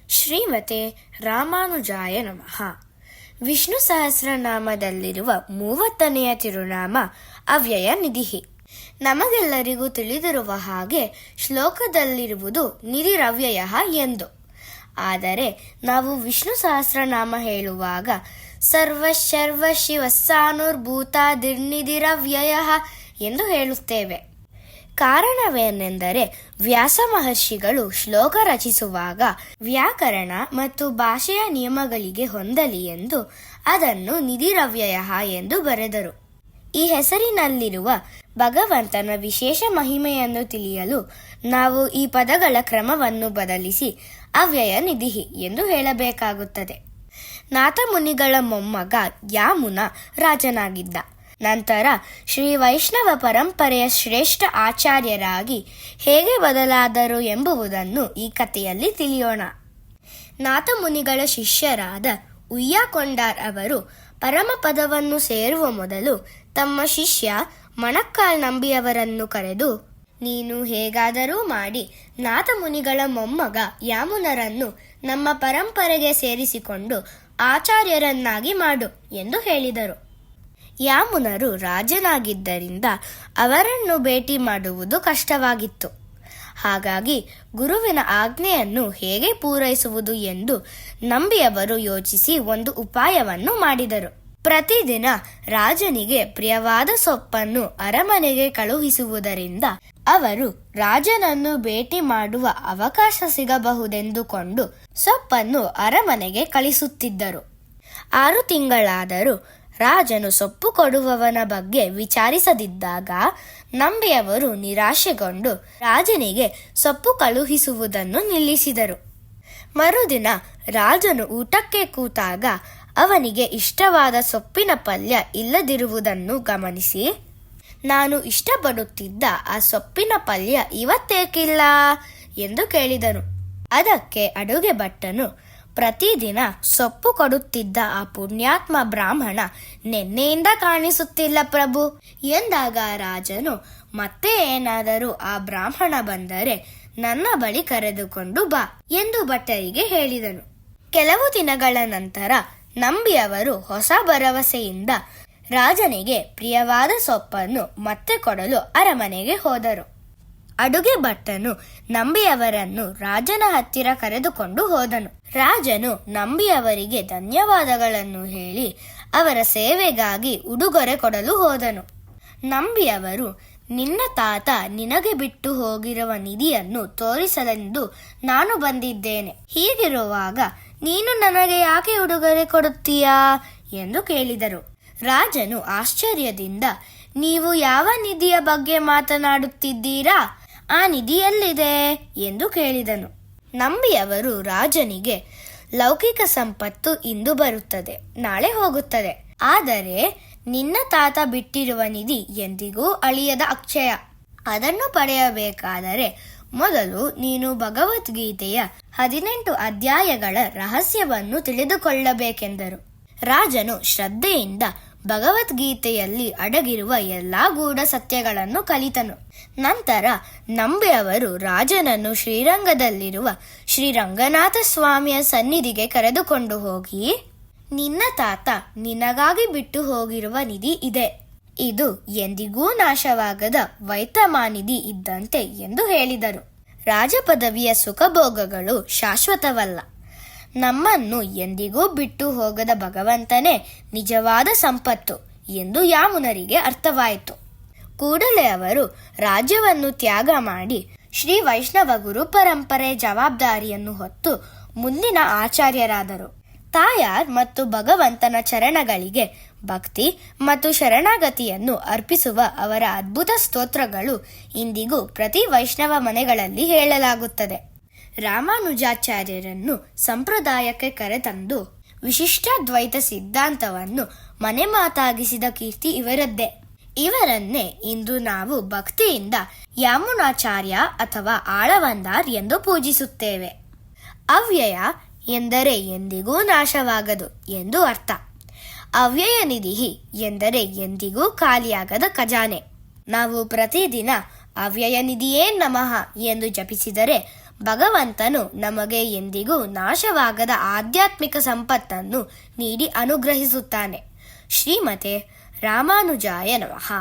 ಶ್ರೀಮತೆ ರಾಮಾನುಜಾಯ ನಮಃ. ವಿಷ್ಣು ಸಹಸ್ರನಾಮದಲ್ಲಿರುವ 30ನೆಯ ತಿರುನಾಮ ಅವ್ಯಯ ನಿಧಿಹಿ. ನಮಗೆಲ್ಲರಿಗೂ ತಿಳಿದಿರುವ ಹಾಗೆ ಶ್ಲೋಕದಲ್ಲಿರುವುದು ನಿಧಿರವ್ಯಯ ಎಂದು. ಆದರೆ ನಾವು ವಿಷ್ಣು ಸಹಸ್ರನಾಮ ಹೇಳುವಾಗ ಸರ್ವಶರ್ವ ಶಿವಸ್ಸಾನುರ್ಭೂತಾದಿರ್ನಿಧಿರವ್ಯಯ ಎಂದು ಹೇಳುತ್ತೇವೆ. ಕಾರಣವೇನೆಂದರೆ ವ್ಯಾಸ ಮಹರ್ಷಿಗಳು ಶ್ಲೋಕ ರಚಿಸುವಾಗ ವ್ಯಾಕರಣ ಮತ್ತು ಭಾಷೆಯ ನಿಯಮಗಳಿಗೆ ಹೊಂದಲಿ ಎಂದು ಅದನ್ನು ನಿಧಿರವ್ಯಯ ಎಂದು ಬರೆದರು. ಈ ಹೆಸರಿನಲ್ಲಿರುವ ಭಗವಂತನ ವಿಶೇಷ ಮಹಿಮೆಯನ್ನು ತಿಳಿಯಲು ನಾವು ಈ ಪದಗಳ ಕ್ರಮವನ್ನು ಬದಲಿಸಿ ಅವ್ಯಯ ನಿಧಿಹಿ ಎಂದು ಹೇಳಬೇಕಾಗುತ್ತದೆ. ನಾಥ ಮುನಿಗಳ ಮೊಮ್ಮಗ ಯಾಮುನ ರಾಜನಾಗಿದ್ದ. ನಂತರ ಶ್ರೀ ವೈಷ್ಣವ ಪರಂಪರೆಯ ಶ್ರೇಷ್ಠ ಆಚಾರ್ಯರಾಗಿ ಹೇಗೆ ಬದಲಾದರು ಎಂಬುದನ್ನು ಈ ಕಥೆಯಲ್ಲಿ ತಿಳಿಯೋಣ. ನಾಥ ಮುನಿಗಳ ಶಿಷ್ಯರಾದ ಉಯ್ಯಾಕೊಂಡಾರ್ ಅವರು ಪರಮಪದವನ್ನು ಸೇರುವ ಮೊದಲು ತಮ್ಮ ಶಿಷ್ಯ ಮಣಕ್ಕಾಲ್ ನಂಬಿಯವರನ್ನು ಕರೆದು, ನೀನು ಹೇಗಾದರೂ ಮಾಡಿ ನಾಥ ಮುನಿಗಳ ಮೊಮ್ಮಗ ಯಾಮುನರನ್ನು ನಮ್ಮ ಪರಂಪರೆಗೆ ಸೇರಿಸಿಕೊಂಡು ಆಚಾರ್ಯರನ್ನಾಗಿ ಮಾಡು ಎಂದು ಹೇಳಿದರು. ಯಾಮುನರು ರಾಜನಾಗಿದ್ದರಿಂದ ಅವರನ್ನು ಭೇಟಿ ಮಾಡುವುದು ಕಷ್ಟವಾಗಿತ್ತು. ಹಾಗಾಗಿ ಗುರುವಿನ ಆಜ್ಞೆಯನ್ನು ಹೇಗೆ ಪೂರೈಸುವುದು ಎಂದು ನಂಬಿಯವರು ಯೋಚಿಸಿ ಒಂದು ಉಪಾಯವನ್ನು ಮಾಡಿದರು. ಪ್ರತಿದಿನ ರಾಜನಿಗೆ ಪ್ರಿಯವಾದ ಸೊಪ್ಪನ್ನು ಅರಮನೆಗೆ ಕಳುಹಿಸುವುದರಿಂದ ಅವರು ರಾಜನನ್ನು ಭೇಟಿ ಮಾಡುವ ಅವಕಾಶ ಸಿಗಬಹುದೆಂದುಕೊಂಡು ಸೊಪ್ಪನ್ನು ಅರಮನೆಗೆ ಕಳಿಸುತ್ತಿದ್ದರು. 6 ತಿಂಗಳಾದರೂ ರಾಜನು ಸೊಪ್ಪು ಕೊಡುವವನ ಬಗ್ಗೆ ವಿಚಾರಿಸದಿದ್ದಾಗ ನಂಬಿಯವರು ನಿರಾಶೆಗೊಂಡು ರಾಜನಿಗೆ ಸೊಪ್ಪು ಕಳುಹಿಸುವುದನ್ನು ನಿಲ್ಲಿಸಿದರು. ಮರುದಿನ ರಾಜನು ಊಟಕ್ಕೆ ಕೂತಾಗ ಅವನಿಗೆ ಇಷ್ಟವಾದ ಸೊಪ್ಪಿನ ಪಲ್ಯ ಇಲ್ಲದಿರುವುದನ್ನು ಗಮನಿಸಿ, ನಾನು ಇಷ್ಟಪಡುತ್ತಿದ್ದ ಆ ಸೊಪ್ಪಿನ ಪಲ್ಯ ಇವತ್ತೇಕಿಲ್ಲ ಎಂದು ಕೇಳಿದನು. ಅದಕ್ಕೆ ಅಡುಗೆ ಭಟ್ಟನು, ಪ್ರತಿದಿನ ಸೊಪ್ಪು ಕೊಡುತ್ತಿದ್ದ ಆ ಪುಣ್ಯಾತ್ಮ ಬ್ರಾಹ್ಮಣ ನಿನ್ನೆಯಿಂದ ಕಾಣಿಸುತ್ತಿಲ್ಲ ಪ್ರಭು ಎಂದಾಗ ರಾಜನು, ಮತ್ತೆ ಏನಾದರೂ ಆ ಬ್ರಾಹ್ಮಣ ಬಂದರೆ ನನ್ನ ಬಳಿ ಕರೆದುಕೊಂಡು ಬಾ ಎಂದು ಭಟ್ಟರಿಗೆ ಹೇಳಿದನು. ಕೆಲವು ದಿನಗಳ ನಂತರ ನಂಬಿಯವರು ಹೊಸ ಭರವಸೆಯಿಂದ ರಾಜನಿಗೆ ಪ್ರಿಯವಾದ ಸೊಪ್ಪನ್ನು ಮತ್ತೆ ಕೊಡಲು ಅರಮನೆಗೆ ಹೋದರು. ಅಡುಗೆ ಭಟ್ಟನು ನಂಬಿಯವರನ್ನು ರಾಜನ ಹತ್ತಿರ ಕರೆದುಕೊಂಡು ಹೋದನು. ರಾಜನು ನಂಬಿಯವರಿಗೆ ಧನ್ಯವಾದಗಳನ್ನು ಹೇಳಿ ಅವರ ಸೇವೆಗಾಗಿ ಉಡುಗೊರೆ ಕೊಡಲು ಹೋದನು. ನಂಬಿಯವರು, ನಿನ್ನ ತಾತ ನಿನಗೆ ಬಿಟ್ಟು ಹೋಗಿರುವ ನಿಧಿಯನ್ನು ತೋರಿಸಲೆಂದು ನಾನು ಬಂದಿದ್ದೇನೆ. ಹೀಗಿರುವಾಗ ನೀನು ನನಗೆ ಯಾಕೆ ಉಡುಗೊರೆ ಕೊಡುತ್ತೀಯಾ ಎಂದು ಕೇಳಿದರು. ರಾಜನು ಆಶ್ಚರ್ಯದಿಂದ, ನೀವು ಯಾವ ನಿಧಿಯ ಬಗ್ಗೆ ಮಾತನಾಡುತ್ತಿದ್ದೀರಾ? ಆ ನಿಧಿ ಎಲ್ಲಿದೆ ಎಂದು ಕೇಳಿದನು. ನಂಬಿಯವರು ರಾಜನಿಗೆ, ಲೌಕಿಕ ಸಂಪತ್ತು ಇಂದು ಬರುತ್ತದೆ, ನಾಳೆ ಹೋಗುತ್ತದೆ. ಆದರೆ ನಿನ್ನ ತಾತ ಬಿಟ್ಟಿರುವ ನಿಧಿ ಎಂದಿಗೂ ಅಳಿಯದ ಅಕ್ಷಯ. ಅದನ್ನು ಪಡೆಯಬೇಕಾದರೆ ಮೊದಲು ನೀನು ಭಗವದ್ಗೀತೆಯ 18 ಅಧ್ಯಾಯಗಳ ರಹಸ್ಯವನ್ನು ತಿಳಿದುಕೊಳ್ಳಬೇಕೆಂದರು. ರಾಜನು ಶ್ರದ್ಧೆಯಿಂದ ಭಗವದ್ಗೀತೆಯಲ್ಲಿ ಅಡಗಿರುವ ಎಲ್ಲಾ ಗೂಢ ಸತ್ಯಗಳನ್ನು ಕಲಿತನು. ನಂತರ ನಂಬಿಯವರು ರಾಜನನ್ನು ಶ್ರೀರಂಗದಲ್ಲಿರುವ ಶ್ರೀರಂಗನಾಥ ಸ್ವಾಮಿಯ ಸನ್ನಿಧಿಗೆ ಕರೆದುಕೊಂಡು ಹೋಗಿ, ನಿನ್ನ ತಾತ ನಿನಗಾಗಿ ಬಿಟ್ಟು ಹೋಗಿರುವ ನಿಧಿ ಇದೆ. ಇದು ಎಂದಿಗೂ ನಾಶವಾಗದ ವೈತಮಾನಿಧಿ ಇದ್ದಂತೆ ಎಂದು ಹೇಳಿದರು. ರಾಜಪದವಿಯ ಸುಖಭೋಗಗಳು ಶಾಶ್ವತವಲ್ಲ. ನಮ್ಮನ್ನು ಎಂದಿಗೂ ಬಿಟ್ಟು ಹೋಗದ ಭಗವಂತನೇ ನಿಜವಾದ ಸಂಪತ್ತು ಎಂದು ಯಾಮುನರಿಗೆ ಅರ್ಥವಾಯಿತು. ಕೂಡಲೇ ಅವರು ರಾಜ್ಯವನ್ನು ತ್ಯಾಗ ಮಾಡಿ ಶ್ರೀ ವೈಷ್ಣವ ಗುರು ಪರಂಪರೆ ಜವಾಬ್ದಾರಿಯನ್ನು ಹೊತ್ತು ಮುಂದಿನ ಆಚಾರ್ಯರಾದರು. ತಾಯಾರ್ ಮತ್ತು ಭಗವಂತನ ಚರಣಗಳಿಗೆ ಭಕ್ತಿ ಮತ್ತು ಶರಣಾಗತಿಯನ್ನು ಅರ್ಪಿಸುವ ಅವರ ಅದ್ಭುತ ಸ್ತೋತ್ರಗಳು ಇಂದಿಗೂ ಪ್ರತಿ ವೈಷ್ಣವ ಮನೆಗಳಲ್ಲಿ ಹೇಳಲಾಗುತ್ತದೆ. ರಾಮಾನುಜಾಚಾರ್ಯರನ್ನು ಸಂಪ್ರದಾಯಕ್ಕೆ ಕರೆತಂದು ವಿಶಿಷ್ಟಾದ್ವೈತ ಸಿದ್ಧಾಂತವನ್ನು ಮನೆ ಮಾತಾಗಿಸಿದ ಕೀರ್ತಿ ಇವರದ್ದೇ. ಇವರನ್ನೇ ಇಂದು ನಾವು ಭಕ್ತಿಯಿಂದ ಯಾಮುನಾಚಾರ್ಯ ಅಥವಾ ಆಳವಂದಾರ್ ಎಂದು ಪೂಜಿಸುತ್ತೇವೆ. ಅವ್ಯಯ ಎಂದರೆ ಎಂದಿಗೂ ನಾಶವಾಗದು ಎಂದು ಅರ್ಥ. ಅವ್ಯಯ ನಿಧಿಹಿ ಎಂದರೆ ಎಂದಿಗೂ ಖಾಲಿಯಾಗದ ಖಜಾನೆ. ನಾವು ಪ್ರತಿದಿನ ಅವ್ಯಯ ನಿಧಿಯೇ ನಮಃ ಎಂದು ಜಪಿಸಿದರೆ ಭಗವಂತನು ನಮಗೆ ಎಂದಿಗೂ ನಾಶವಾಗದ ಆಧ್ಯಾತ್ಮಿಕ ಸಂಪತ್ತನ್ನು ನೀಡಿ ಅನುಗ್ರಹಿಸುತ್ತಾನೆ. ಶ್ರೀಮತೆ ರಾಮಾನುಜಾಯ ನಮಃ.